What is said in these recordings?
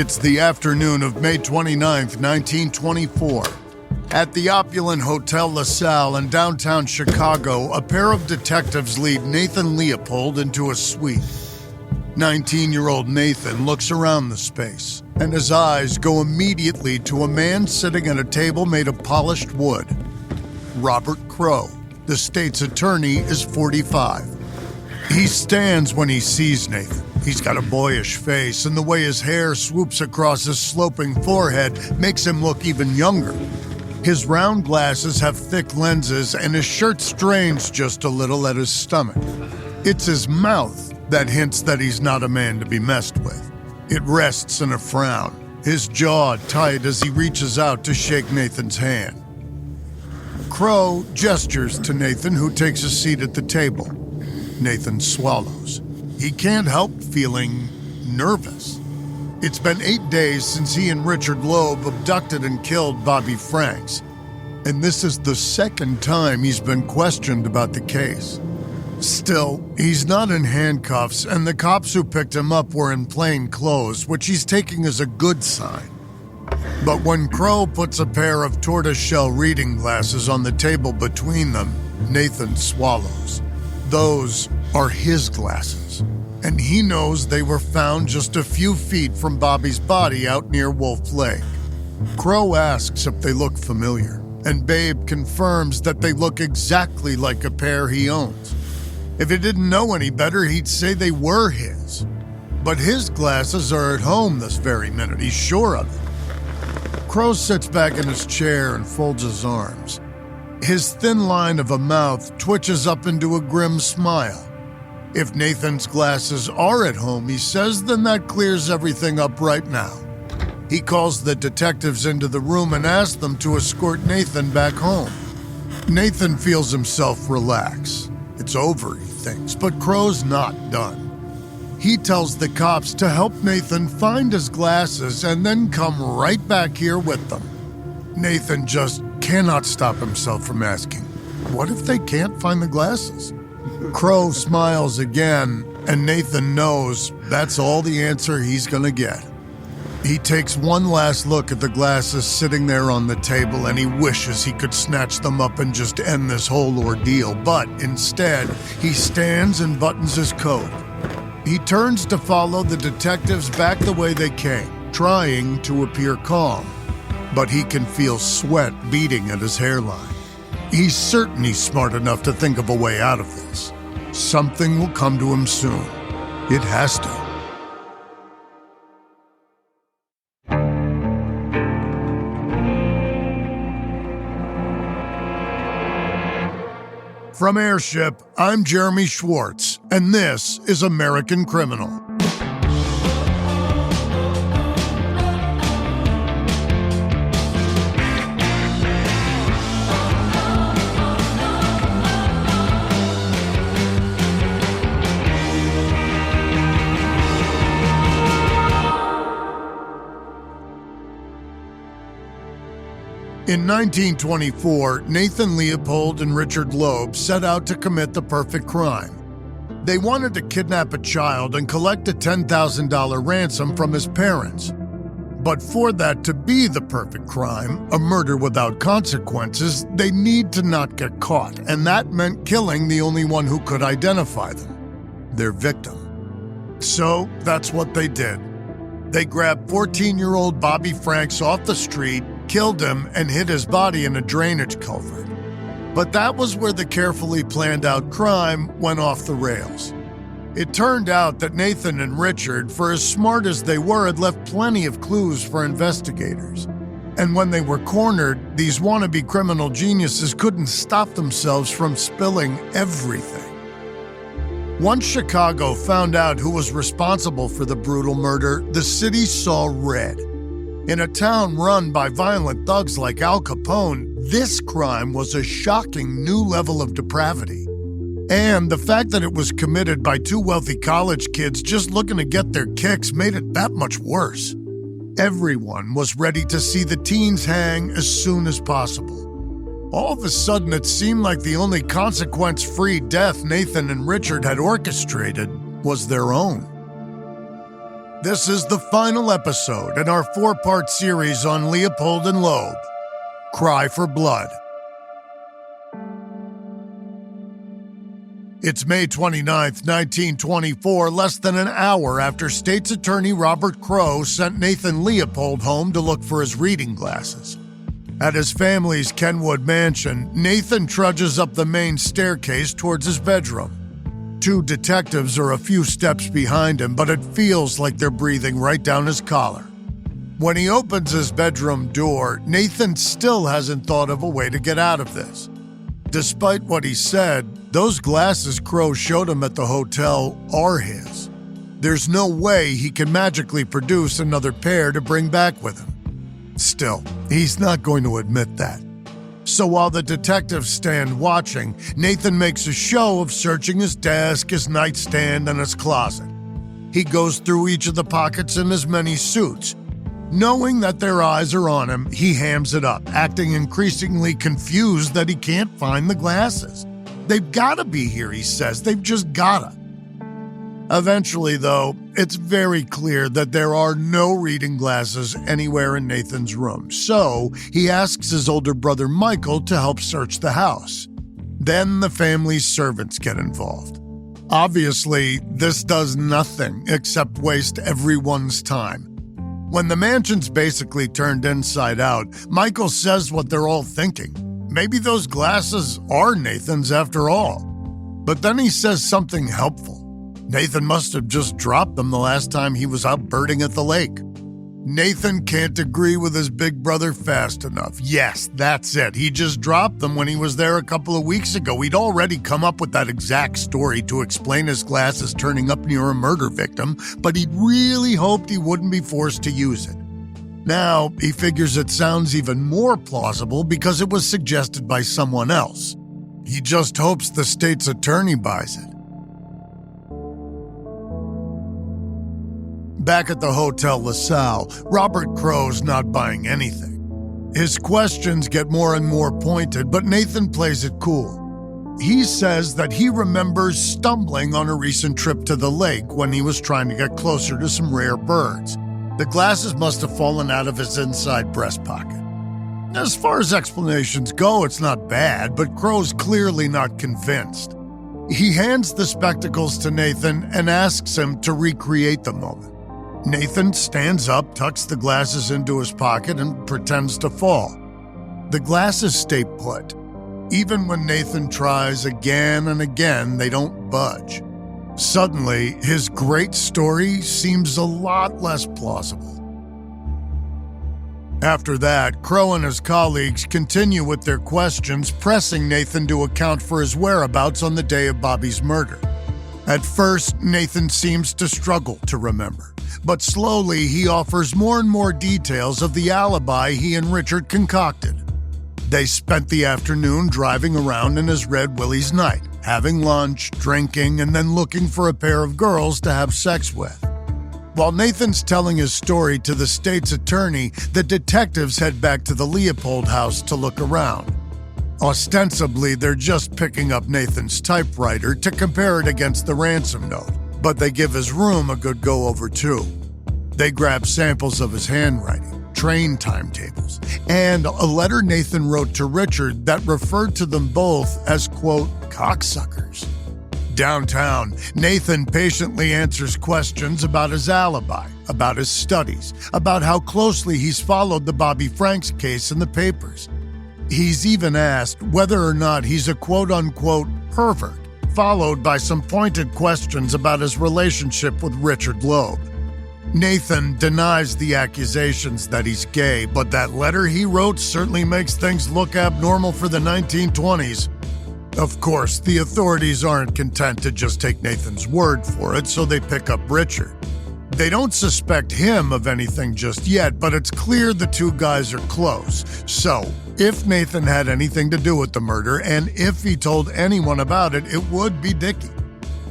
It's the afternoon of May 29th, 1924. At the opulent Hotel LaSalle in downtown Chicago, a pair of detectives lead Nathan Leopold into a suite. 19-year-old Nathan looks around the space, and his eyes go immediately to a man sitting at a table made of polished wood. Robert Crowe, the state's attorney, is 45. He stands when he sees Nathan. He's got a boyish face, and the way his hair swoops across his sloping forehead makes him look even younger. His round glasses have thick lenses, and his shirt strains just a little at his stomach. It's his mouth that hints that he's not a man to be messed with. It rests in a frown, his jaw tight as he reaches out to shake Nathan's hand. Crowe gestures to Nathan, who takes a seat at the table. Nathan swallows. He can't help feeling nervous. It's been 8 days since he and Richard Loeb abducted and killed Bobby Franks, and this is the second time he's been questioned about the case. Still, he's not in handcuffs, and the cops who picked him up were in plain clothes, which he's taking as a good sign. But when Crowe puts a pair of tortoiseshell reading glasses on the table between them, Nathan swallows. Those are his glasses, and he knows they were found just a few feet from Bobby's body out near Wolf Lake. Crowe asks if they look familiar, and Babe confirms that they look exactly like a pair he owns. If he didn't know any better, he'd say they were his. But his glasses are at home this very minute, he's sure of it. Crowe sits back in his chair and folds his arms. His thin line of a mouth twitches up into a grim smile. If Nathan's glasses are at home, he says, then that clears everything up right now. He calls the detectives into the room and asks them to escort Nathan back home. Nathan feels himself relax. It's over, he thinks, but Crowe's not done. He tells the cops to help Nathan find his glasses and then come right back here with them. Nathan just cannot stop himself from asking, what if they can't find the glasses? Crowe smiles again, and Nathan knows that's all the answer he's gonna get. He takes one last look at the glasses sitting there on the table, and he wishes he could snatch them up and just end this whole ordeal, but instead, he stands and buttons his coat. He turns to follow the detectives back the way they came, trying to appear calm, but he can feel sweat beating at his hairline. He's certain he's smart enough to think of a way out of this. Something will come to him soon. It has to. From Airship, I'm Jeremy Schwartz, and this is American Criminal. In 1924, Nathan Leopold and Richard Loeb set out to commit the perfect crime. They wanted to kidnap a child and collect a $10,000 ransom from his parents. But for that to be the perfect crime, a murder without consequences, they need to not get caught, and that meant killing the only one who could identify them, their victim. So that's what they did. They grabbed 14-year-old Bobby Franks off the street, killed him, and hid his body in a drainage culvert. But that was where the carefully planned out crime went off the rails. It turned out that Nathan and Richard, for as smart as they were, had left plenty of clues for investigators. And when they were cornered, these wannabe criminal geniuses couldn't stop themselves from spilling everything. Once Chicago found out who was responsible for the brutal murder, the city saw red. In a town run by violent thugs like Al Capone, this crime was a shocking new level of depravity. And the fact that it was committed by two wealthy college kids just looking to get their kicks made it that much worse. Everyone was ready to see the teens hang as soon as possible. All of a sudden, it seemed like the only consequence-free death Nathan and Richard had orchestrated was their own. This is the final episode in our 4-part series on Leopold and Loeb, Cry for Blood. It's May 29th, 1924, less than an hour after State's Attorney Robert Crowe sent Nathan Leopold home to look for his reading glasses. At his family's Kenwood mansion, Nathan trudges up the main staircase towards his bedroom. 2 detectives are a few steps behind him, but it feels like they're breathing right down his collar. When he opens his bedroom door, Nathan still hasn't thought of a way to get out of this. Despite what he said, those glasses Crowe showed him at the hotel are his. There's no way he can magically produce another pair to bring back with him. Still, he's not going to admit that. So while the detectives stand watching, Nathan makes a show of searching his desk, his nightstand, and his closet. He goes through each of the pockets in his many suits. Knowing that their eyes are on him, he hams it up, acting increasingly confused that he can't find the glasses. They've gotta be here, he says. They've just gotta. Eventually, though, it's very clear that there are no reading glasses anywhere in Nathan's room, so he asks his older brother Michael to help search the house. Then the family's servants get involved. Obviously, this does nothing except waste everyone's time. When the mansion's basically turned inside out, Michael says what they're all thinking. Maybe those glasses are Nathan's after all. But then he says something helpful. Nathan must have just dropped them the last time he was out birding at the lake. Nathan can't agree with his big brother fast enough. Yes, that's it. He just dropped them when he was there a couple of weeks ago. He'd already come up with that exact story to explain his glasses turning up near a murder victim, but he'd really hoped he wouldn't be forced to use it. Now, he figures it sounds even more plausible because it was suggested by someone else. He just hopes the state's attorney buys it. Back at the Hotel LaSalle, Robert Crowe's not buying anything. His questions get more and more pointed, but Nathan plays it cool. He says that he remembers stumbling on a recent trip to the lake when he was trying to get closer to some rare birds. The glasses must have fallen out of his inside breast pocket. As far as explanations go, it's not bad, but Crowe's clearly not convinced. He hands the spectacles to Nathan and asks him to recreate the moment. Nathan stands up, tucks the glasses into his pocket, and pretends to fall. The glasses stay put. Even when Nathan tries again and again, they don't budge. Suddenly, his great story seems a lot less plausible. After that, Crowe and his colleagues continue with their questions, pressing Nathan to account for his whereabouts on the day of Bobby's murder. At first, Nathan seems to struggle to remember, but slowly he offers more and more details of the alibi he and Richard concocted. They spent the afternoon driving around in his Red Willie's night, having lunch, drinking, and then looking for a pair of girls to have sex with. While Nathan's telling his story to the state's attorney, the detectives head back to the Leopold house to look around. Ostensibly, they're just picking up Nathan's typewriter to compare it against the ransom note, but they give his room a good go-over too. They grab samples of his handwriting, train timetables, and a letter Nathan wrote to Richard that referred to them both as, quote, cocksuckers. Downtown, Nathan patiently answers questions about his alibi, about his studies, about how closely he's followed the Bobby Franks case in the papers. He's even asked whether or not he's a quote-unquote pervert, followed by some pointed questions about his relationship with Richard Loeb. Nathan denies the accusations that he's gay, but that letter he wrote certainly makes things look abnormal for the 1920s. Of course, the authorities aren't content to just take Nathan's word for it, so they pick up Richard. They don't suspect him of anything just yet, but it's clear the two guys are close. So, if Nathan had anything to do with the murder, and if he told anyone about it, it would be Dickie.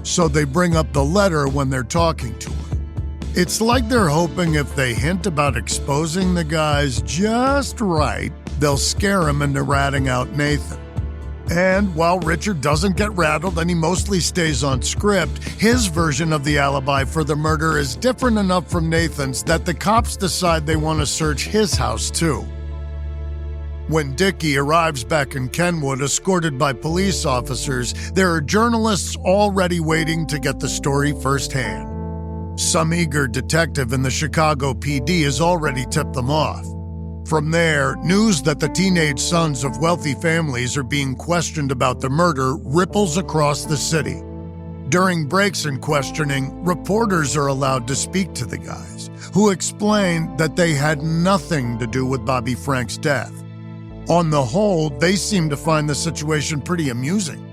So they bring up the letter when they're talking to him. It's like they're hoping if they hint about exposing the guys just right, they'll scare him into ratting out Nathan. And while Richard doesn't get rattled and he mostly stays on script, his version of the alibi for the murder is different enough from Nathan's that the cops decide they want to search his house too. When Dickie arrives back in Kenwood, escorted by police officers, there are journalists already waiting to get the story firsthand. Some eager detective in the Chicago PD has already tipped them off. From there, news that the teenage sons of wealthy families are being questioned about the murder ripples across the city. During breaks in questioning, reporters are allowed to speak to the guys, who explain that they had nothing to do with Bobby Frank's death. On the whole, they seem to find the situation pretty amusing.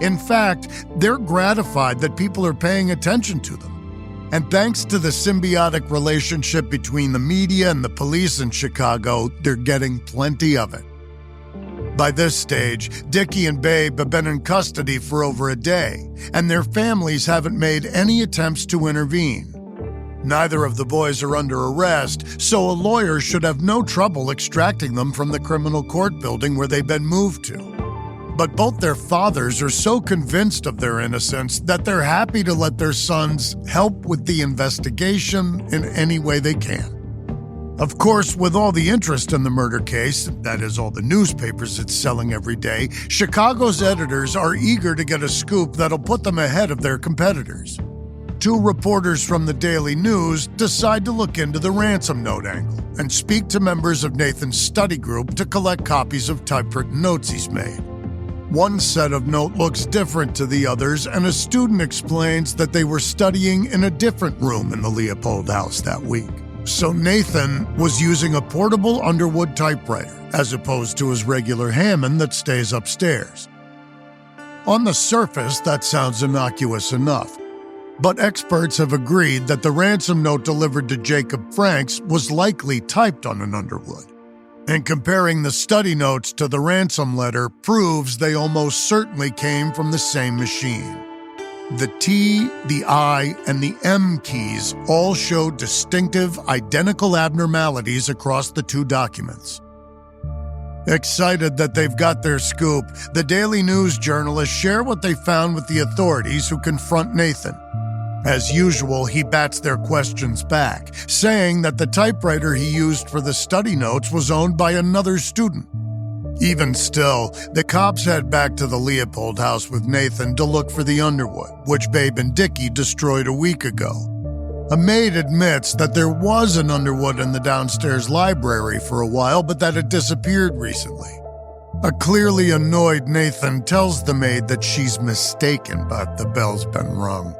In fact, they're gratified that people are paying attention to them. And thanks to the symbiotic relationship between the media and the police in Chicago, they're getting plenty of it. By this stage, Dickie and Babe have been in custody for over a day, and their families haven't made any attempts to intervene. Neither of the boys are under arrest, so a lawyer should have no trouble extracting them from the criminal court building where they've been moved to. But both their fathers are so convinced of their innocence that they're happy to let their sons help with the investigation in any way they can. Of course, with all the interest in the murder case, that is, all the newspapers it's selling every day, Chicago's editors are eager to get a scoop that'll put them ahead of their competitors. Two reporters from the Daily News decide to look into the ransom note angle and speak to members of Nathan's study group to collect copies of typewritten notes he's made. One set of note looks different to the others, and a student explains that they were studying in a different room in the Leopold house that week. So Nathan was using a portable Underwood typewriter, as opposed to his regular Hammond that stays upstairs. On the surface, that sounds innocuous enough. But experts have agreed that the ransom note delivered to Jacob Franks was likely typed on an Underwood. And comparing the study notes to the ransom letter proves they almost certainly came from the same machine. The T, the I, and the M keys all show distinctive, identical abnormalities across the two documents. Excited that they've got their scoop, the Daily News journalists share what they found with the authorities who confront Nathan. As usual, he bats their questions back, saying that the typewriter he used for the study notes was owned by another student. Even still, the cops head back to the Leopold house with Nathan to look for the Underwood, which Babe and Dickie destroyed a week ago. A maid admits that there was an Underwood in the downstairs library for a while, but that it disappeared recently. A clearly annoyed Nathan tells the maid that she's mistaken, but the bell's been rung.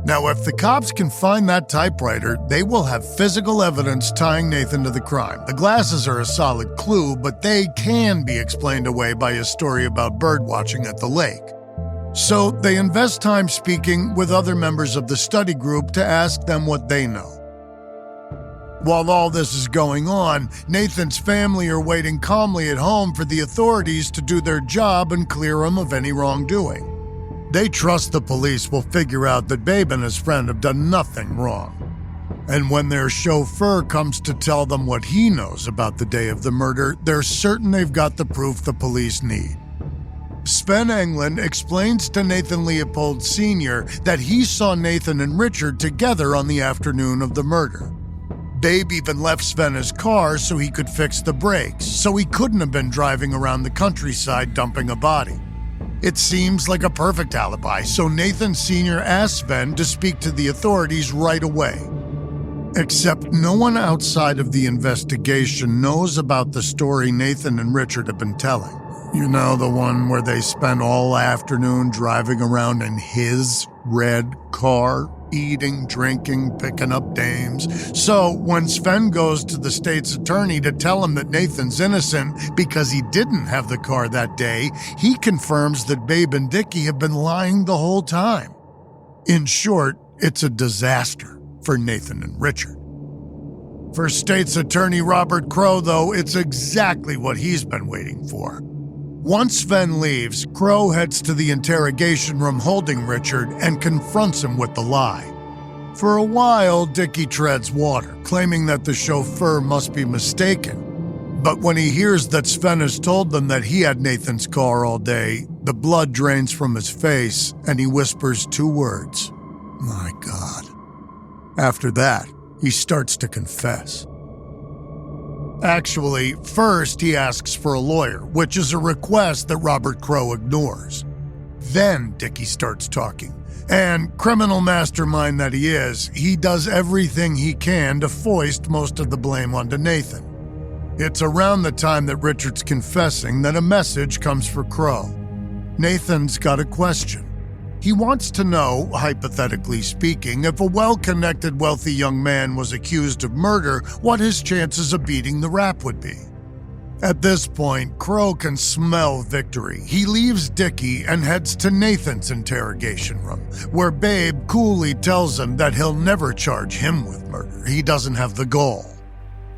Now, if the cops can find that typewriter, they will have physical evidence tying Nathan to the crime. The glasses are a solid clue, but they can be explained away by a story about birdwatching at the lake. So they invest time speaking with other members of the study group to ask them what they know. While all this is going on, Nathan's family are waiting calmly at home for the authorities to do their job and clear him of any wrongdoing. They trust the police will figure out that Babe and his friend have done nothing wrong. And when their chauffeur comes to tell them what he knows about the day of the murder, they're certain they've got the proof the police need. Sven Englund explains to Nathan Leopold Sr. that he saw Nathan and Richard together on the afternoon of the murder. Babe even left Sven his car so he could fix the brakes, so he couldn't have been driving around the countryside dumping a body. It seems like a perfect alibi, so Nathan Sr. asks Sven to speak to the authorities right away. Except no one outside of the investigation knows about the story Nathan and Richard have been telling. You know, the one where they spent all afternoon driving around in his red car, eating, drinking, picking up dames. So when Sven goes to the state's attorney to tell him that Nathan's innocent because he didn't have the car that day, he confirms that Babe and Dickie have been lying the whole time. In short, it's a disaster for Nathan and Richard. For state's attorney Robert Crow, though, it's exactly what he's been waiting for. Once Sven leaves, Crow heads to the interrogation room holding Richard and confronts him with the lie. For a while, Dickie treads water, claiming that the chauffeur must be mistaken. But when he hears that Sven has told them that he had Nathan's car all day, the blood drains from his face and he whispers 2 words: "My God." After that, he starts to confess. Actually, first he asks for a lawyer, which is a request that Robert Crowe ignores. Then Dickie starts talking, and criminal mastermind that he is, he does everything he can to foist most of the blame onto Nathan. It's around the time that Richard's confessing that a message comes for Crowe. Nathan's got a question. He wants to know, hypothetically speaking, if a well-connected, wealthy young man was accused of murder, what his chances of beating the rap would be. At this point, Crowe can smell victory. He leaves Dickie and heads to Nathan's interrogation room, where Babe coolly tells him that he'll never charge him with murder. He doesn't have the gall.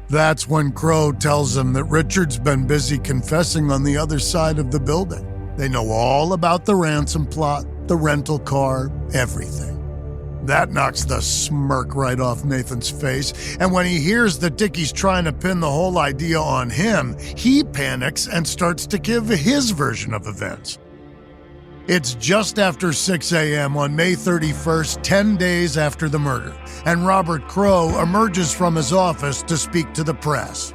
That's when Crowe tells him that Richard's been busy confessing on the other side of the building. They know all about the ransom plot, the rental car, everything. That knocks the smirk right off Nathan's face, and when he hears that Dickie's trying to pin the whole idea on him, he panics and starts to give his version of events. It's just after 6 a.m. on May 31st, 10 days after the murder, and Robert Crowe emerges from his office to speak to the press.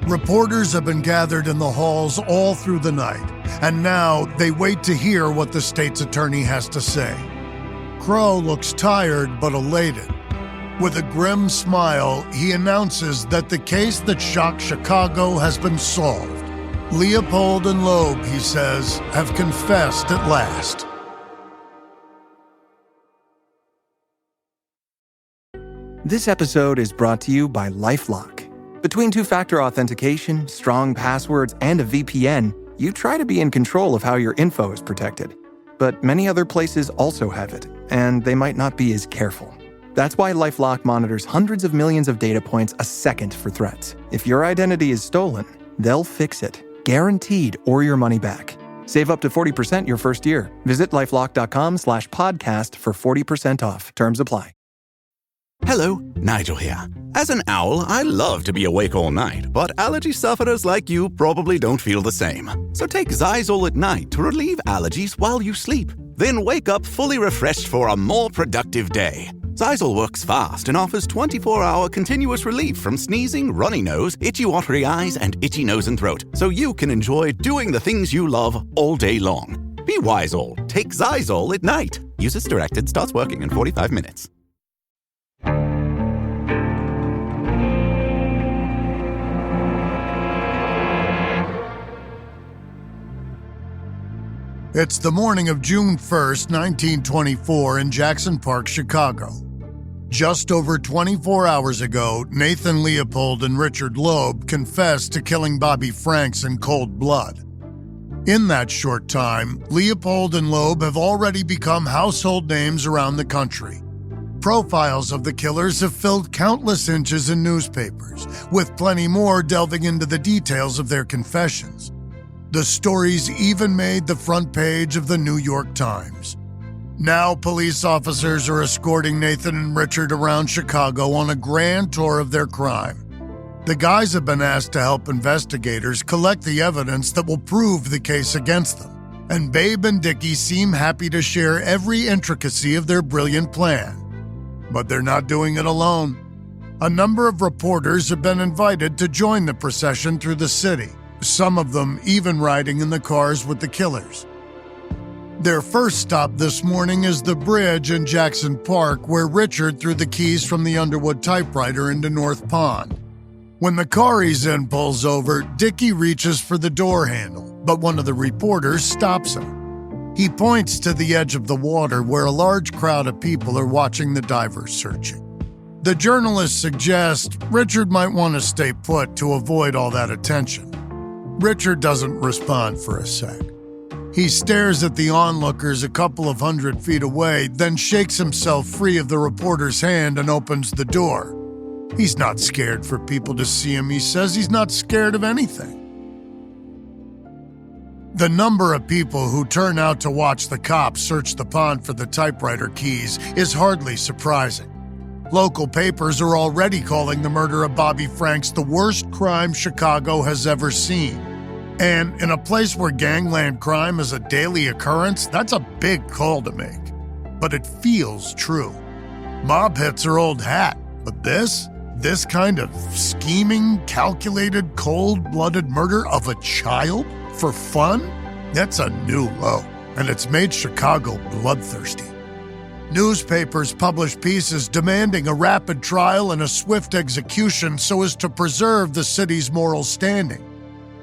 Reporters have been gathered in the halls all through the night, and now they wait to hear what the state's attorney has to say. Crowe looks tired but elated. With a grim smile, he announces that the case that shocked Chicago has been solved. Leopold and Loeb, he says, have confessed at last. This episode is brought to you by LifeLock. Between two-factor authentication, strong passwords, and a VPN, you try to be in control of how your info is protected. But many other places also have it, and they might not be as careful. That's why LifeLock monitors hundreds of millions of data points a second for threats. If your identity is stolen, they'll fix it, guaranteed, or your money back. Save up to 40% your first year. Visit lifelock.com/podcast for 40% off. Terms apply. Hello, Nigel here. As an owl, I love to be awake all night, but allergy sufferers like you probably don't feel the same. So take Xyzal at night to relieve allergies while you sleep. Then wake up fully refreshed for a more productive day. Xyzal works fast and offers 24-hour continuous relief from sneezing, runny nose, itchy watery eyes, and itchy nose and throat, so you can enjoy doing the things you love all day long. Be wise all. Take Xyzal at night. Use as directed. Starts working in 45 minutes. It's the morning of June 1st, 1924 in Jackson Park, Chicago. Just over 24 hours ago, Nathan Leopold and Richard Loeb confessed to killing Bobby Franks in cold blood. In that short time, Leopold and Loeb have already become household names around the country. Profiles of the killers have filled countless inches in newspapers, with plenty more delving into the details of their confessions. The stories even made the front page of the New York Times. Now police officers are escorting Nathan and Richard around Chicago on a grand tour of their crime. The guys have been asked to help investigators collect the evidence that will prove the case against them, and Babe and Dickie seem happy to share every intricacy of their brilliant plan. But they're not doing it alone. A number of reporters have been invited to join the procession through the city, some of them even riding in the cars with the killers. Their first stop this morning is the bridge in Jackson Park, where Richard threw the keys from the Underwood typewriter into North Pond. When the car he's in pulls over, Dickie reaches for the door handle, but one of the reporters stops him. He points to the edge of the water where a large crowd of people are watching the divers searching. The journalist suggests Richard might want to stay put to avoid all that attention. Richard doesn't respond for a sec. He stares at the onlookers a couple of 100 feet away, then shakes himself free of the reporter's hand and opens the door. He's not scared for people to see him, he says. He's not scared of anything. The number of people who turn out to watch the cops search the pond for the typewriter keys is hardly surprising. Local papers are already calling the murder of Bobby Franks the worst crime Chicago has ever seen. And in a place where gangland crime is a daily occurrence, that's a big call to make. But it feels true. Mob hits are old hat, but this kind of scheming, calculated, cold-blooded murder of a child for fun, that's a new low, and it's made Chicago bloodthirsty. Newspapers publish pieces demanding a rapid trial and a swift execution so as to preserve the city's moral standing.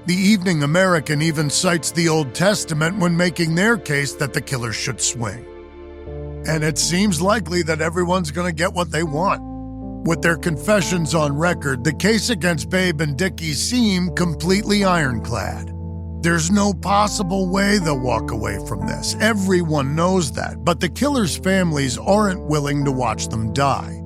The Evening American even cites the Old Testament when making their case that the killer should swing. And it seems likely that everyone's going to get what they want. With their confessions on record, the case against Babe and Dickie seem completely ironclad. There's no possible way they'll walk away from this. Everyone knows that, but the killers' families aren't willing to watch them die.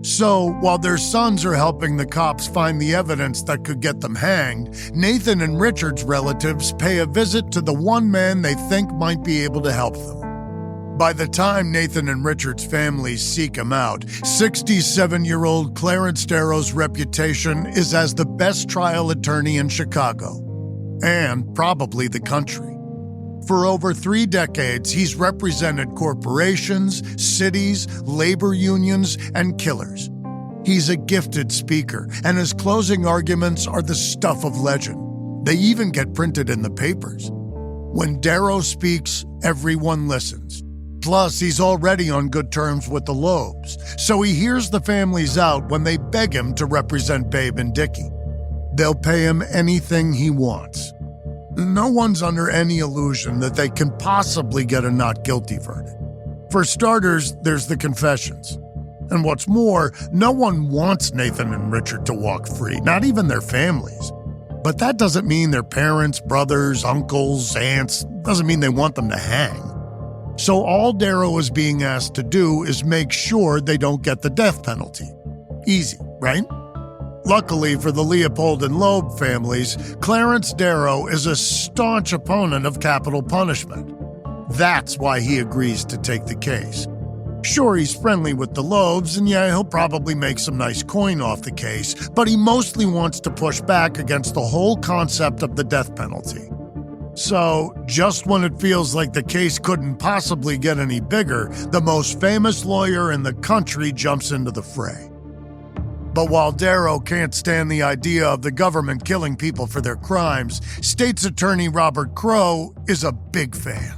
So, while their sons are helping the cops find the evidence that could get them hanged, Nathan and Richard's relatives pay a visit to the one man they think might be able to help them. By the time Nathan and Richard's families seek him out, 67-year-old Clarence Darrow's reputation is as the best trial attorney in Chicago, and probably the country. For over 3 decades, he's represented corporations, cities, labor unions, and killers. He's a gifted speaker, and his closing arguments are the stuff of legend. They even get printed in the papers. When Darrow speaks, everyone listens. Plus, he's already on good terms with the Loebs, so he hears the families out when they beg him to represent Babe and Dickie. They'll pay him anything he wants. No one's under any illusion that they can possibly get a not guilty verdict. For starters, there's the confessions. And what's more, no one wants Nathan and Richard to walk free, not even their families. But that doesn't mean their parents, brothers, uncles, aunts, doesn't mean they want them to hang. So all Darrow is being asked to do is make sure they don't get the death penalty. Easy, right? Luckily for the Leopold and Loeb families, Clarence Darrow is a staunch opponent of capital punishment. That's why he agrees to take the case. Sure, he's friendly with the Loebs, and yeah, he'll probably make some nice coin off the case, but he mostly wants to push back against the whole concept of the death penalty. So, just when it feels like the case couldn't possibly get any bigger, the most famous lawyer in the country jumps into the fray. But while Darrow can't stand the idea of the government killing people for their crimes, State's Attorney Robert Crowe is a big fan.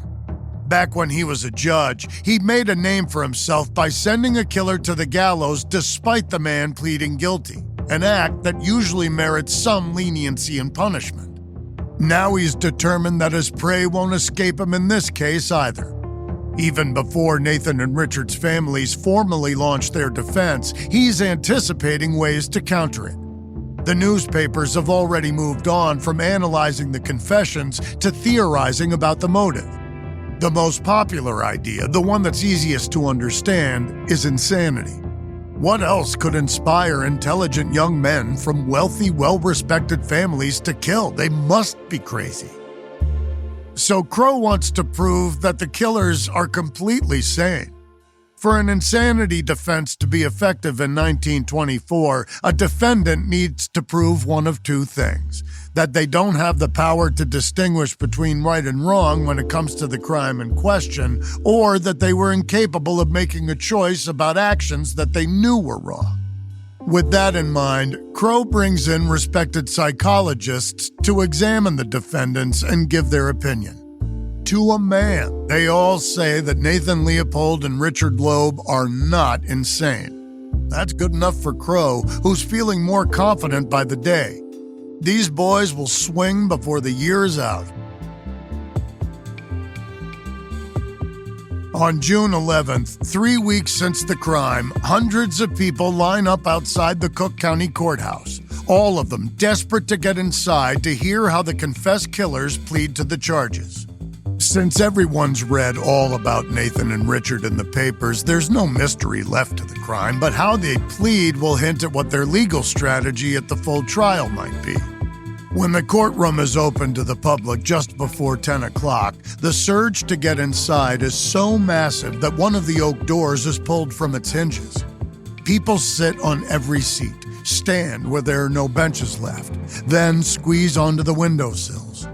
Back when he was a judge, he made a name for himself by sending a killer to the gallows despite the man pleading guilty, an act that usually merits some leniency and punishment. Now he's determined that his prey won't escape him in this case either. Even before Nathan and Richard's families formally launch their defense, he's anticipating ways to counter it. The newspapers have already moved on from analyzing the confessions to theorizing about the motive. The most popular idea, the one that's easiest to understand, is insanity. What else could inspire intelligent young men from wealthy, well-respected families to kill? They must be crazy. So Crowe wants to prove that the killers are completely sane. For an insanity defense to be effective in 1924, a defendant needs to prove one of 2 things: that they don't have the power to distinguish between right and wrong when it comes to the crime in question, or that they were incapable of making a choice about actions that they knew were wrong. With that in mind, Crowe brings in respected psychologists to examine the defendants and give their opinion. To a man, they all say that Nathan Leopold and Richard Loeb are not insane. That's good enough for Crowe, who's feeling more confident by the day. These boys will swing before the year is out. On June 11th, 3 weeks since the crime, hundreds of people line up outside the Cook County Courthouse, all of them desperate to get inside to hear how the confessed killers plead to the charges. Since everyone's read all about Nathan and Richard in the papers, there's no mystery left to the crime, but how they plead will hint at what their legal strategy at the full trial might be. When the courtroom is open to the public just before 10 o'clock, the surge to get inside is so massive that one of the oak doors is pulled from its hinges. People sit on every seat, stand where there are no benches left, then squeeze onto the windowsills.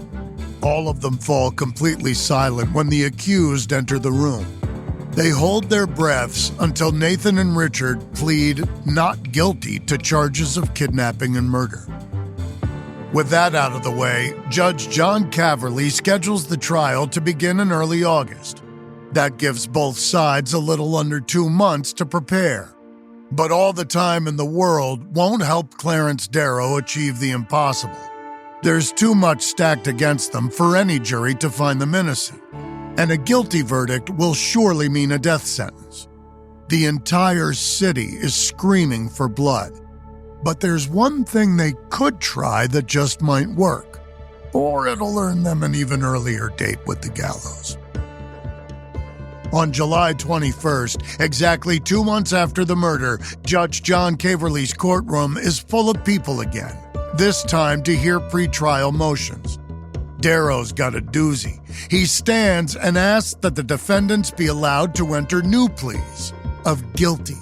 All of them fall completely silent when the accused enter the room. They hold their breaths until Nathan and Richard plead not guilty to charges of kidnapping and murder. With that out of the way, Judge John Caverly schedules the trial to begin in early August. That gives both sides a little under 2 months to prepare. But all the time in the world won't help Clarence Darrow achieve the impossible. There's too much stacked against them for any jury to find them innocent, and a guilty verdict will surely mean a death sentence. The entire city is screaming for blood. But there's one thing they could try that just might work, or it'll earn them an even earlier date with the gallows. On July 21st, exactly 2 months after the murder, Judge John Caverly's courtroom is full of people again, this time to hear pretrial motions. Darrow's got a doozy. He stands and asks that the defendants be allowed to enter new pleas of guilty.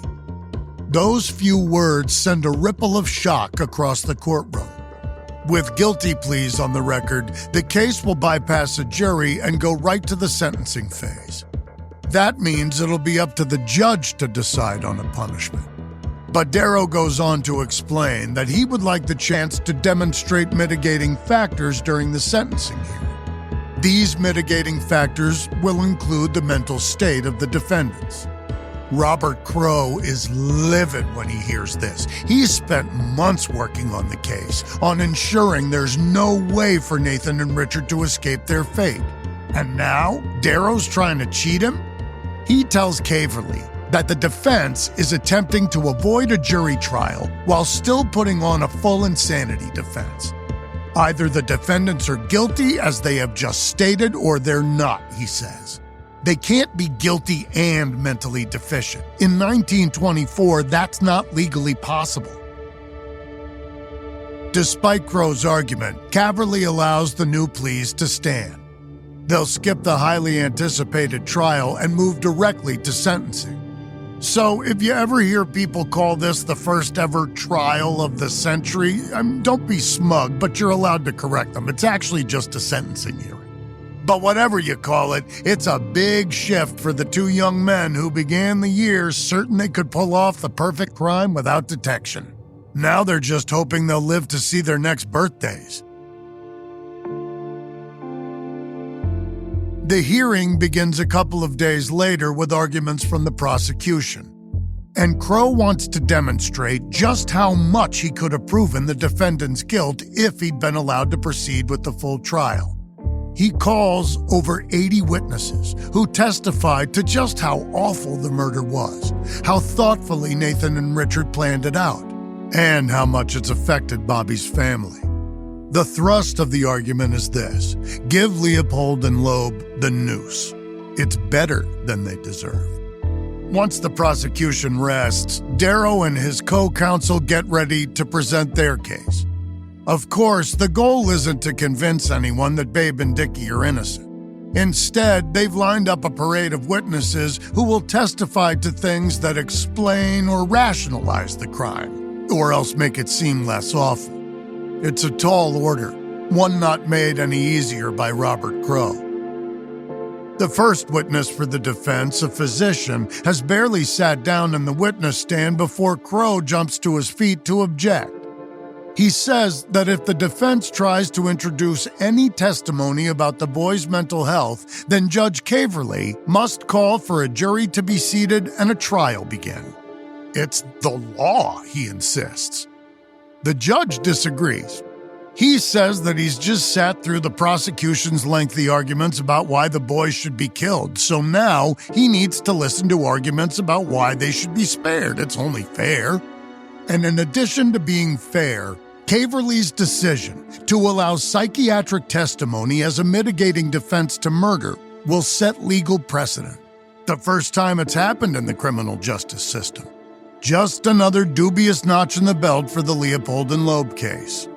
Those few words send a ripple of shock across the courtroom. With guilty pleas on the record, the case will bypass a jury and go right to the sentencing phase. That means it'll be up to the judge to decide on a punishment. But Darrow goes on to explain that he would like the chance to demonstrate mitigating factors during the sentencing hearing. These mitigating factors will include the mental state of the defendants. Robert Crowe is livid when he hears this. He's spent months working on the case, on ensuring there's no way for Nathan and Richard to escape their fate. And now, Darrow's trying to cheat him? He tells Caverly that the defense is attempting to avoid a jury trial while still putting on a full insanity defense. Either the defendants are guilty, as they have just stated, or they're not, he says. They can't be guilty and mentally deficient. In 1924, that's not legally possible. Despite Crowe's argument, Caverly allows the new pleas to stand. They'll skip the highly anticipated trial and move directly to sentencing. So if you ever hear people call this the first ever trial of the century, don't be smug, but you're allowed to correct them. It's actually just a sentencing hearing. But whatever you call it, it's a big shift for the two young men who began the year certain they could pull off the perfect crime without detection. Now they're just hoping they'll live to see their next birthdays. The hearing begins a couple of days later with arguments from the prosecution. And Crowe wants to demonstrate just how much he could have proven the defendant's guilt if he'd been allowed to proceed with the full trial. He calls over 80 witnesses who testified to just how awful the murder was, how thoughtfully Nathan and Richard planned it out, and how much it's affected Bobby's family. The thrust of the argument is this: give Leopold and Loeb the noose. It's better than they deserve. Once the prosecution rests, Darrow and his co-counsel get ready to present their case. Of course, the goal isn't to convince anyone that Babe and Dickie are innocent. Instead, they've lined up a parade of witnesses who will testify to things that explain or rationalize the crime, or else make it seem less awful. It's a tall order, one not made any easier by Robert Crowe. The first witness for the defense, a physician, has barely sat down in the witness stand before Crowe jumps to his feet to object. He says that if the defense tries to introduce any testimony about the boy's mental health, then Judge Caverly must call for a jury to be seated and a trial begin. It's the law, he insists. The judge disagrees. He says that he's just sat through the prosecution's lengthy arguments about why the boys should be killed, so now he needs to listen to arguments about why they should be spared. It's only fair. And in addition to being fair, Caverly's decision to allow psychiatric testimony as a mitigating defense to murder will set legal precedent. The first time it's happened in the criminal justice system. Just another dubious notch in the belt for the Leopold and Loeb case.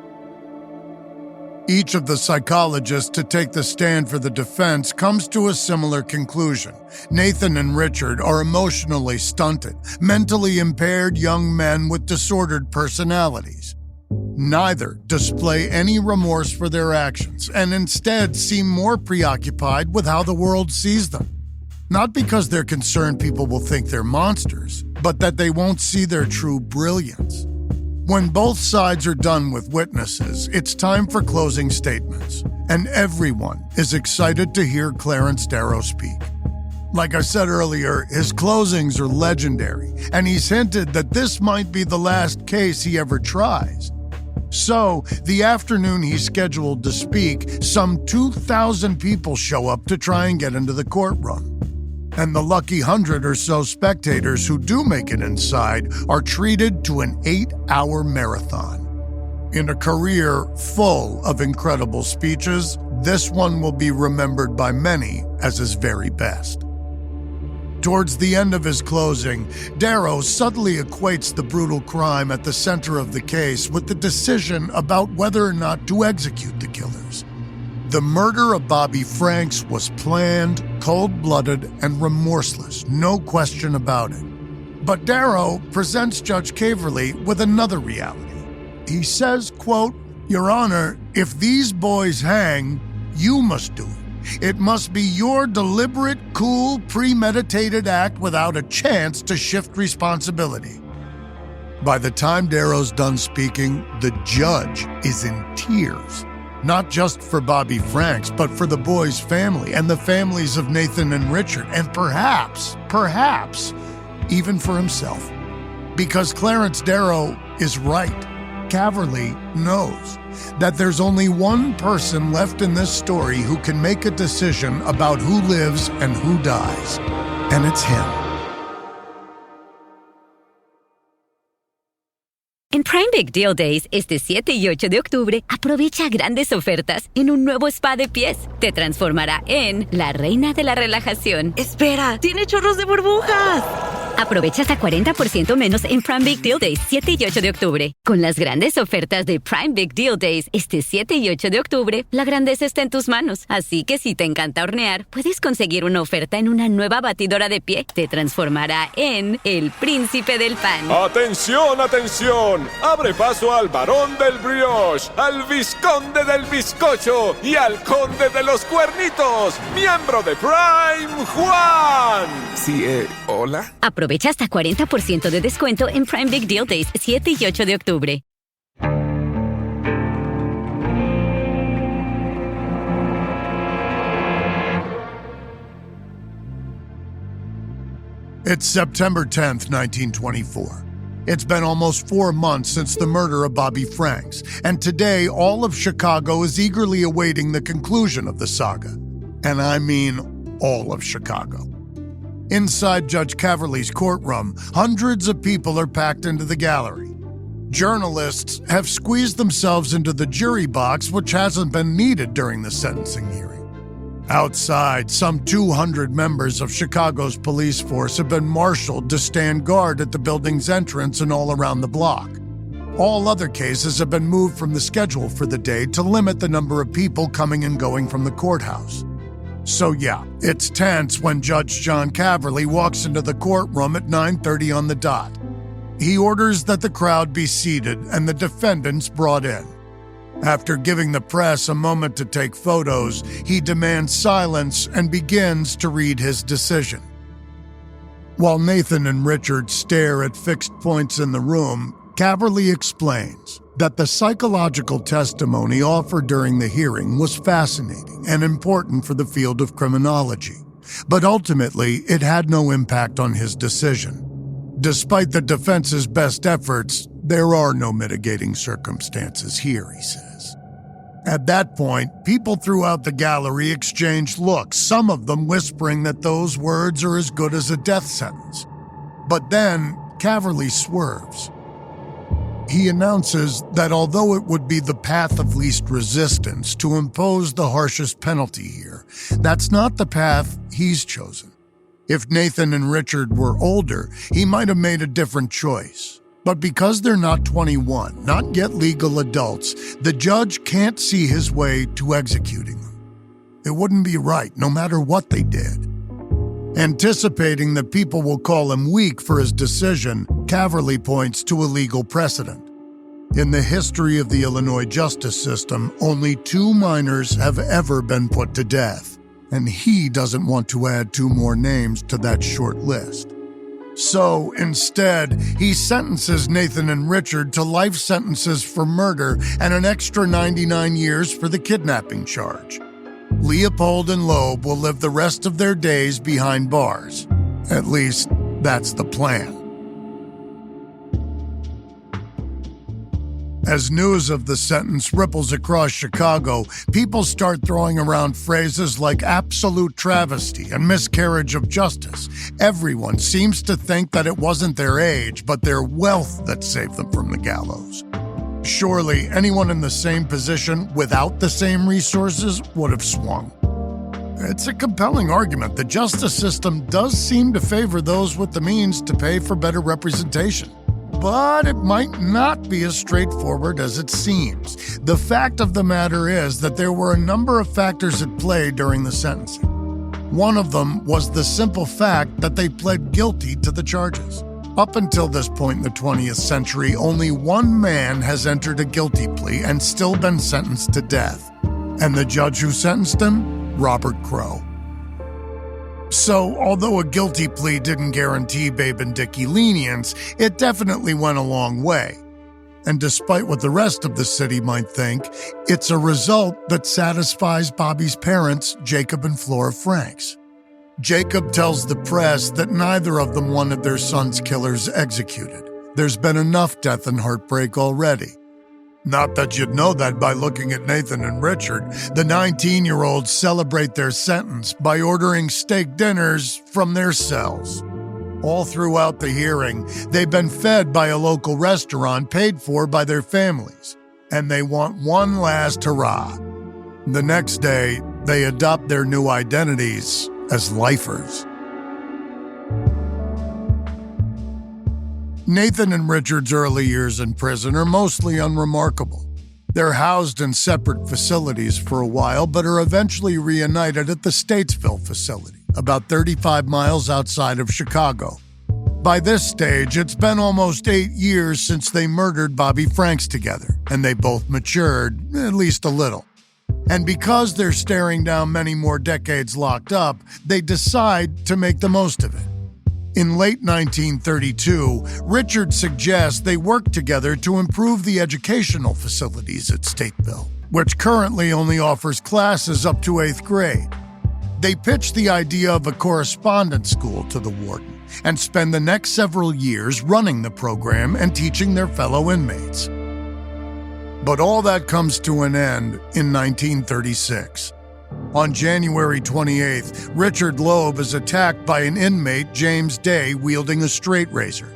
Each of the psychologists to take the stand for the defense comes to a similar conclusion. Nathan and Richard are emotionally stunted, mentally impaired young men with disordered personalities. Neither display any remorse for their actions and instead seem more preoccupied with how the world sees them. Not because they're concerned people will think they're monsters, but that they won't see their true brilliance. When both sides are done with witnesses, it's time for closing statements, and everyone is excited to hear Clarence Darrow speak. Like I said earlier, his closings are legendary, and he's hinted that this might be the last case he ever tries. So, the afternoon he's scheduled to speak, some 2,000 people show up to try and get into the courtroom. And the lucky 100 or so spectators who do make it inside are treated to an 8-hour marathon. In a career full of incredible speeches, this one will be remembered by many as his very best. Towards the end of his closing, Darrow subtly equates the brutal crime at the center of the case with the decision about whether or not to execute the killers. The murder of Bobby Franks was planned, cold-blooded, and remorseless, no question about it. But Darrow presents Judge Caverly with another reality. He says, quote, "Your Honor, if these boys hang, you must do it. It must be your deliberate, cool, premeditated act without a chance to shift responsibility." By the time Darrow's done speaking, the judge is in tears. Not just for Bobby Franks, but for the boys' family and the families of Nathan and Richard, and perhaps, even for himself. Because Clarence Darrow is right. Caverly knows that there's only one person left in this story who can make a decision about who lives and who dies, and it's him. En Prime Big Deal Days, este 7 y 8 de octubre, aprovecha grandes ofertas en un nuevo spa de pies. Te transformará en la reina de la relajación. ¡Espera! ¡Tiene chorros de burbujas! Aprovecha hasta 40% menos en Prime Big Deal Days 7 y 8 de octubre. Con las grandes ofertas de Prime Big Deal Days este 7 y 8 de octubre, la grandeza está en tus manos. Así que si te encanta hornear, puedes conseguir una oferta en una nueva batidora de pie. Te transformará en el príncipe del pan. ¡Atención, atención! Abre paso al varón del brioche, al visconde del bizcocho y al conde de los cuernitos, miembro de Prime, Juan. Sí, ¿hola? Aprovecha hasta 40% de descuento en Prime Big Deal Days 7 y 8 de octubre. It's September 10th, 1924. It's been almost 4 months since the murder of Bobby Franks, and today all of Chicago is eagerly awaiting the conclusion of the saga. And I mean all of Chicago. Inside Judge Caverly's courtroom, hundreds of people are packed into the gallery. Journalists have squeezed themselves into the jury box, which hasn't been needed during the sentencing hearing. Outside, some 200 members of Chicago's police force have been marshaled to stand guard at the building's entrance and all around the block. All other cases have been moved from the schedule for the day to limit the number of people coming and going from the courthouse. So yeah, it's tense when Judge John Caverly walks into the courtroom at 9:30 on the dot. He orders that the crowd be seated and the defendants brought in. After giving the press a moment to take photos, he demands silence and begins to read his decision. While Nathan and Richard stare at fixed points in the room, Caverly explains that the psychological testimony offered during the hearing was fascinating and important for the field of criminology, but ultimately it had no impact on his decision. Despite the defense's best efforts, there are no mitigating circumstances here, he says. At that point, people throughout the gallery exchange looks, some of them whispering that those words are as good as a death sentence. But then, Caverly swerves. He announces that although it would be the path of least resistance to impose the harshest penalty here, that's not the path he's chosen. If Nathan and Richard were older, he might have made a different choice. But because they're not 21, not yet legal adults, the judge can't see his way to executing them. It wouldn't be right, no matter what they did. Anticipating that people will call him weak for his decision, Caverly points to a legal precedent. In the history of the Illinois justice system, only 2 minors have ever been put to death, and he doesn't want to add 2 more names to that short list. So, instead, he sentences Nathan and Richard to life sentences for murder and an extra 99 years for the kidnapping charge. Leopold and Loeb will live the rest of their days behind bars. At least, that's the plan. As news of the sentence ripples across Chicago, people start throwing around phrases like absolute travesty and miscarriage of justice. Everyone seems to think that it wasn't their age, but their wealth that saved them from the gallows. Surely, anyone in the same position without the same resources would have swung. It's a compelling argument. The justice system does seem to favor those with the means to pay for better representation. But it might not be as straightforward as it seems. The fact of the matter is that there were a number of factors at play during the sentencing. One of them was the simple fact that they pled guilty to the charges. Up until this point in the 20th century, only one man has entered a guilty plea and still been sentenced to death. And the judge who sentenced him? Robert Crowe. So, although a guilty plea didn't guarantee Babe and Dickie lenience, it definitely went a long way. And despite what the rest of the city might think, it's a result that satisfies Bobby's parents, Jacob and Flora Franks. Jacob tells the press that neither of them wanted their son's killers executed. There's been enough death and heartbreak already. Not that you'd know that by looking at Nathan and Richard. The 19-year-olds celebrate their sentence by ordering steak dinners from their cells. All throughout the hearing, they've been fed by a local restaurant paid for by their families, and they want one last hurrah. The next day, they adopt their new identities as lifers. Nathan and Richard's early years in prison are mostly unremarkable. They're housed in separate facilities for a while, but are eventually reunited at the Statesville facility, about 35 miles outside of Chicago. By this stage, it's been almost 8 years since they murdered Bobby Franks together, and they both matured, at least a little. And because they're staring down many more decades locked up, they decide to make the most of it. In late 1932, Richard suggests they work together to improve the educational facilities at Statesville, which currently only offers classes up to 8th grade. They pitch the idea of a correspondence school to the warden and spend the next several years running the program and teaching their fellow inmates. But all that comes to an end in 1936. On January 28th, Richard Loeb is attacked by an inmate, James Day, wielding a straight razor.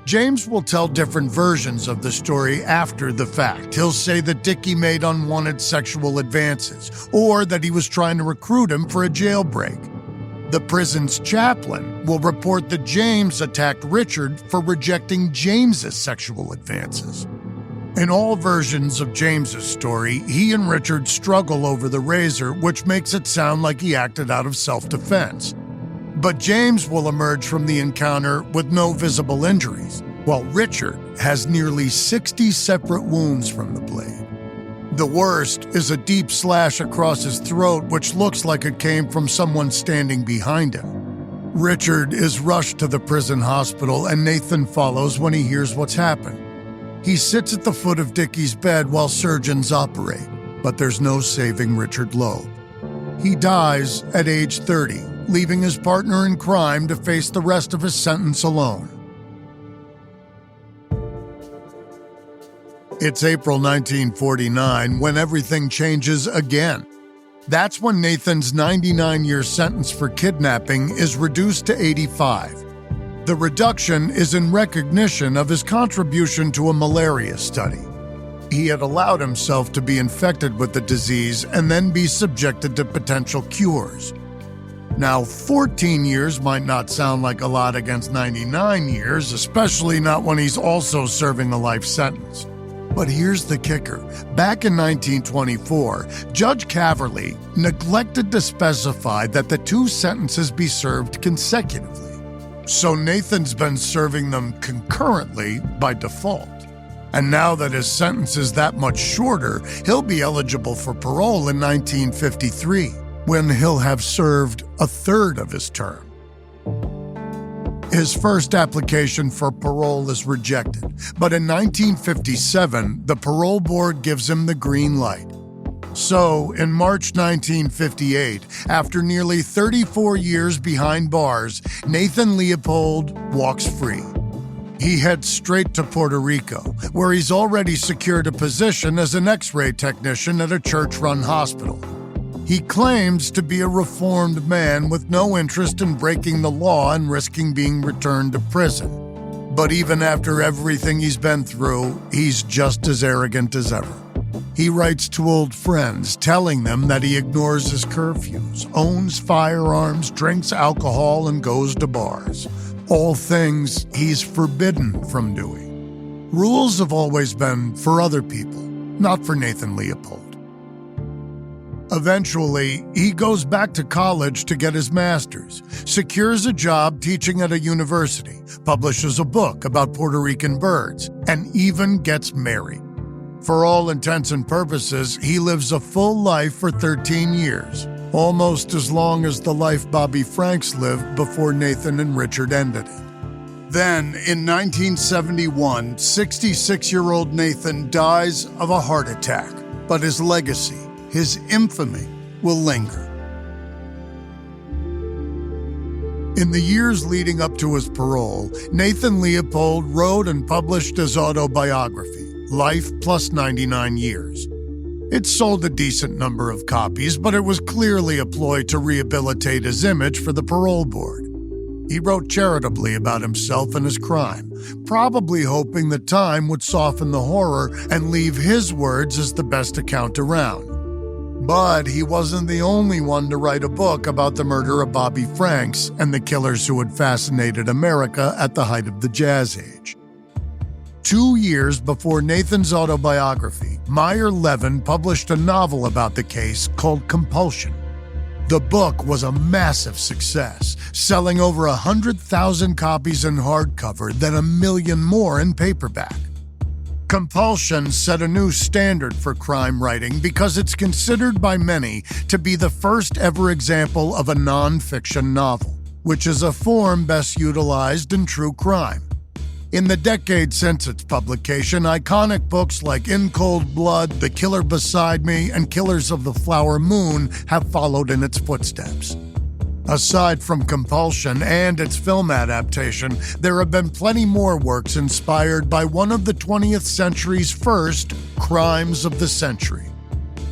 James will tell different versions of the story after the fact. He'll say that Dickie made unwanted sexual advances, or that he was trying to recruit him for a jailbreak. The prison's chaplain will report that James attacked Richard for rejecting James's sexual advances. In all versions of James's story, he and Richard struggle over the razor, which makes it sound like he acted out of self-defense. But James will emerge from the encounter with no visible injuries, while Richard has nearly 60 separate wounds from the blade. The worst is a deep slash across his throat, which looks like it came from someone standing behind him. Richard is rushed to the prison hospital, and Nathan follows when he hears what's happened. He sits at the foot of Dickie's bed while surgeons operate, but there's no saving Richard Loeb. He dies at age 30, leaving his partner in crime to face the rest of his sentence alone. It's April 1949 when everything changes again. That's when Nathan's 99-year sentence for kidnapping is reduced to 85. The reduction is in recognition of his contribution to a malaria study. He had allowed himself to be infected with the disease and then be subjected to potential cures. Now, 14 years might not sound like a lot against 99 years, especially not when he's also serving a life sentence. But here's the kicker. Back in 1924, Judge Caverly neglected to specify that the two sentences be served consecutively. So Nathan's been serving them concurrently by default. And now that his sentence is that much shorter, he'll be eligible for parole in 1953, when he'll have served a third of his term. His first application for parole is rejected, but in 1957, the parole board gives him the green light. So, in March 1958, after nearly 34 years behind bars, Nathan Leopold walks free. He heads straight to Puerto Rico, where he's already secured a position as an X-ray technician at a church-run hospital. He claims to be a reformed man with no interest in breaking the law and risking being returned to prison. But even after everything he's been through, he's just as arrogant as ever. He writes to old friends, telling them that he ignores his curfews, owns firearms, drinks alcohol, and goes to bars. All things he's forbidden from doing. Rules have always been for other people, not for Nathan Leopold. Eventually, he goes back to college to get his master's, secures a job teaching at a university, publishes a book about Puerto Rican birds, and even gets married. For all intents and purposes, he lives a full life for 13 years, almost as long as the life Bobby Franks lived before Nathan and Richard ended it. Then, in 1971, 66-year-old Nathan dies of a heart attack, but his legacy, his infamy, will linger. In the years leading up to his parole, Nathan Leopold wrote and published his autobiography, Life Plus 99 Years. It sold a decent number of copies, but it was clearly a ploy to rehabilitate his image for the parole board. He wrote charitably about himself and his crime, probably hoping that time would soften the horror and leave his words as the best account around. But he wasn't the only one to write a book about the murder of Bobby Franks and the killers who had fascinated America at the height of the Jazz Age. 2 years before Nathan's autobiography, Meyer Levin published a novel about the case called Compulsion. The book was a massive success, selling over 100,000 copies in hardcover, then 1 million more in paperback. Compulsion set a new standard for crime writing because it's considered by many to be the first ever example of a non-fiction novel, which is a form best utilized in true crime. In the decade since its publication, iconic books like In Cold Blood, The Killer Beside Me, and Killers of the Flower Moon have followed in its footsteps. Aside from Compulsion and its film adaptation, there have been plenty more works inspired by one of the 20th century's first crimes of the century.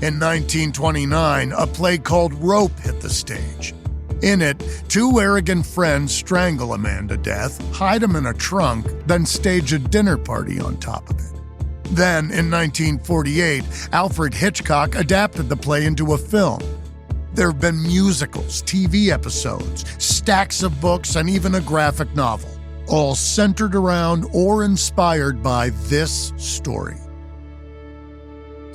In 1929, a play called Rope hit the stage. In it, two arrogant friends strangle a man to death, hide him in a trunk, then stage a dinner party on top of it. Then, in 1948, Alfred Hitchcock adapted the play into a film. There have been musicals, TV episodes, stacks of books, and even a graphic novel, all centered around or inspired by this story.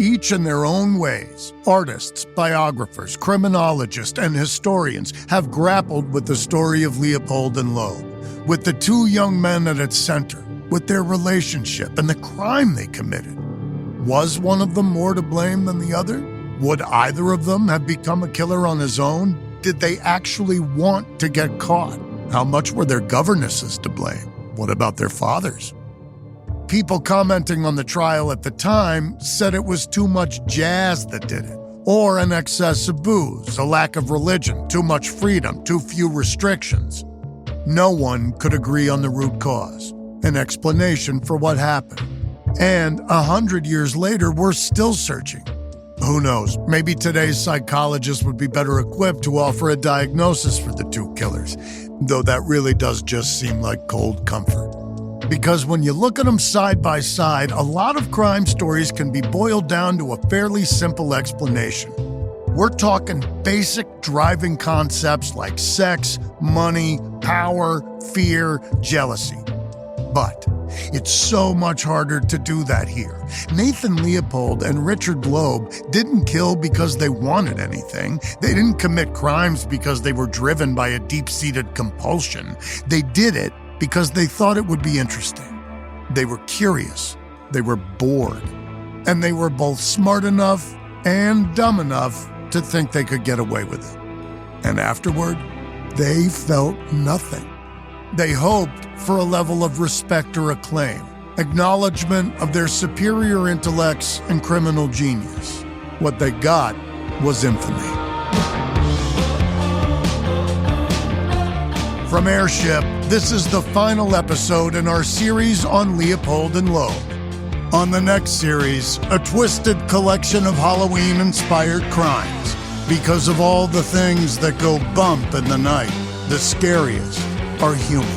Each in their own ways, artists, biographers, criminologists, and historians have grappled with the story of Leopold and Loeb, with the two young men at its center, with their relationship and the crime they committed. Was one of them more to blame than the other? Would either of them have become a killer on his own? Did they actually want to get caught? How much were their governesses to blame? What about their fathers? People commenting on the trial at the time said it was too much jazz that did it, or an excess of booze, a lack of religion, too much freedom, too few restrictions. No one could agree on the root cause, an explanation for what happened. And 100 years later, we're still searching. Who knows, maybe today's psychologists would be better equipped to offer a diagnosis for the two killers, though that really does just seem like cold comfort. Because when you look at them side by side, a lot of crime stories can be boiled down to a fairly simple explanation. We're talking basic driving concepts like sex, money, power, fear, jealousy. But it's so much harder to do that here. Nathan Leopold and Richard Loeb didn't kill because they wanted anything. They didn't commit crimes because they were driven by a deep-seated compulsion. They did it because they thought it would be interesting. They were curious. They were bored. And they were both smart enough and dumb enough to think they could get away with it. And afterward, they felt nothing. They hoped for a level of respect or acclaim, acknowledgement of their superior intellects and criminal genius. What they got was infamy. From Airship, this is the final episode in our series on Leopold and Loeb. On the next series, a twisted collection of Halloween-inspired crimes. Because of all the things that go bump in the night, the scariest are humans.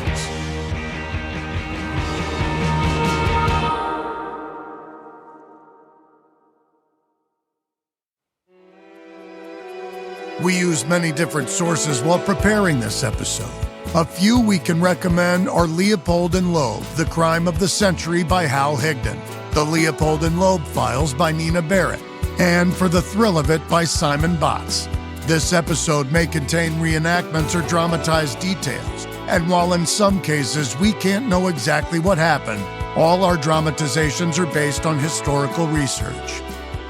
We use many different sources while preparing this episode. A few we can recommend are Leopold and Loeb, The Crime of the Century by Hal Higdon, The Leopold and Loeb Files by Nina Barrett, and For the Thrill of It by Simon Botts. This episode may contain reenactments or dramatized details, and while in some cases we can't know exactly what happened, all our dramatizations are based on historical research.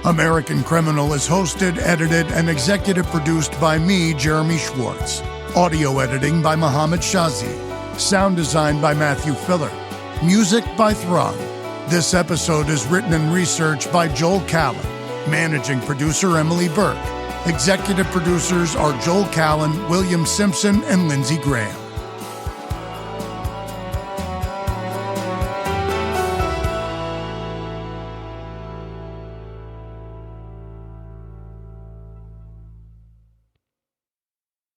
American Criminal is hosted, edited, and executive produced by me, Jeremy Schwartz. Audio editing by Mohammed Shazi. Sound design by Matthew Filler. Music by Thrung. This episode is written and researched by Joel Callan. Managing producer Emily Burke. Executive producers are Joel Callan, William Simpson, and Lindsey Graham.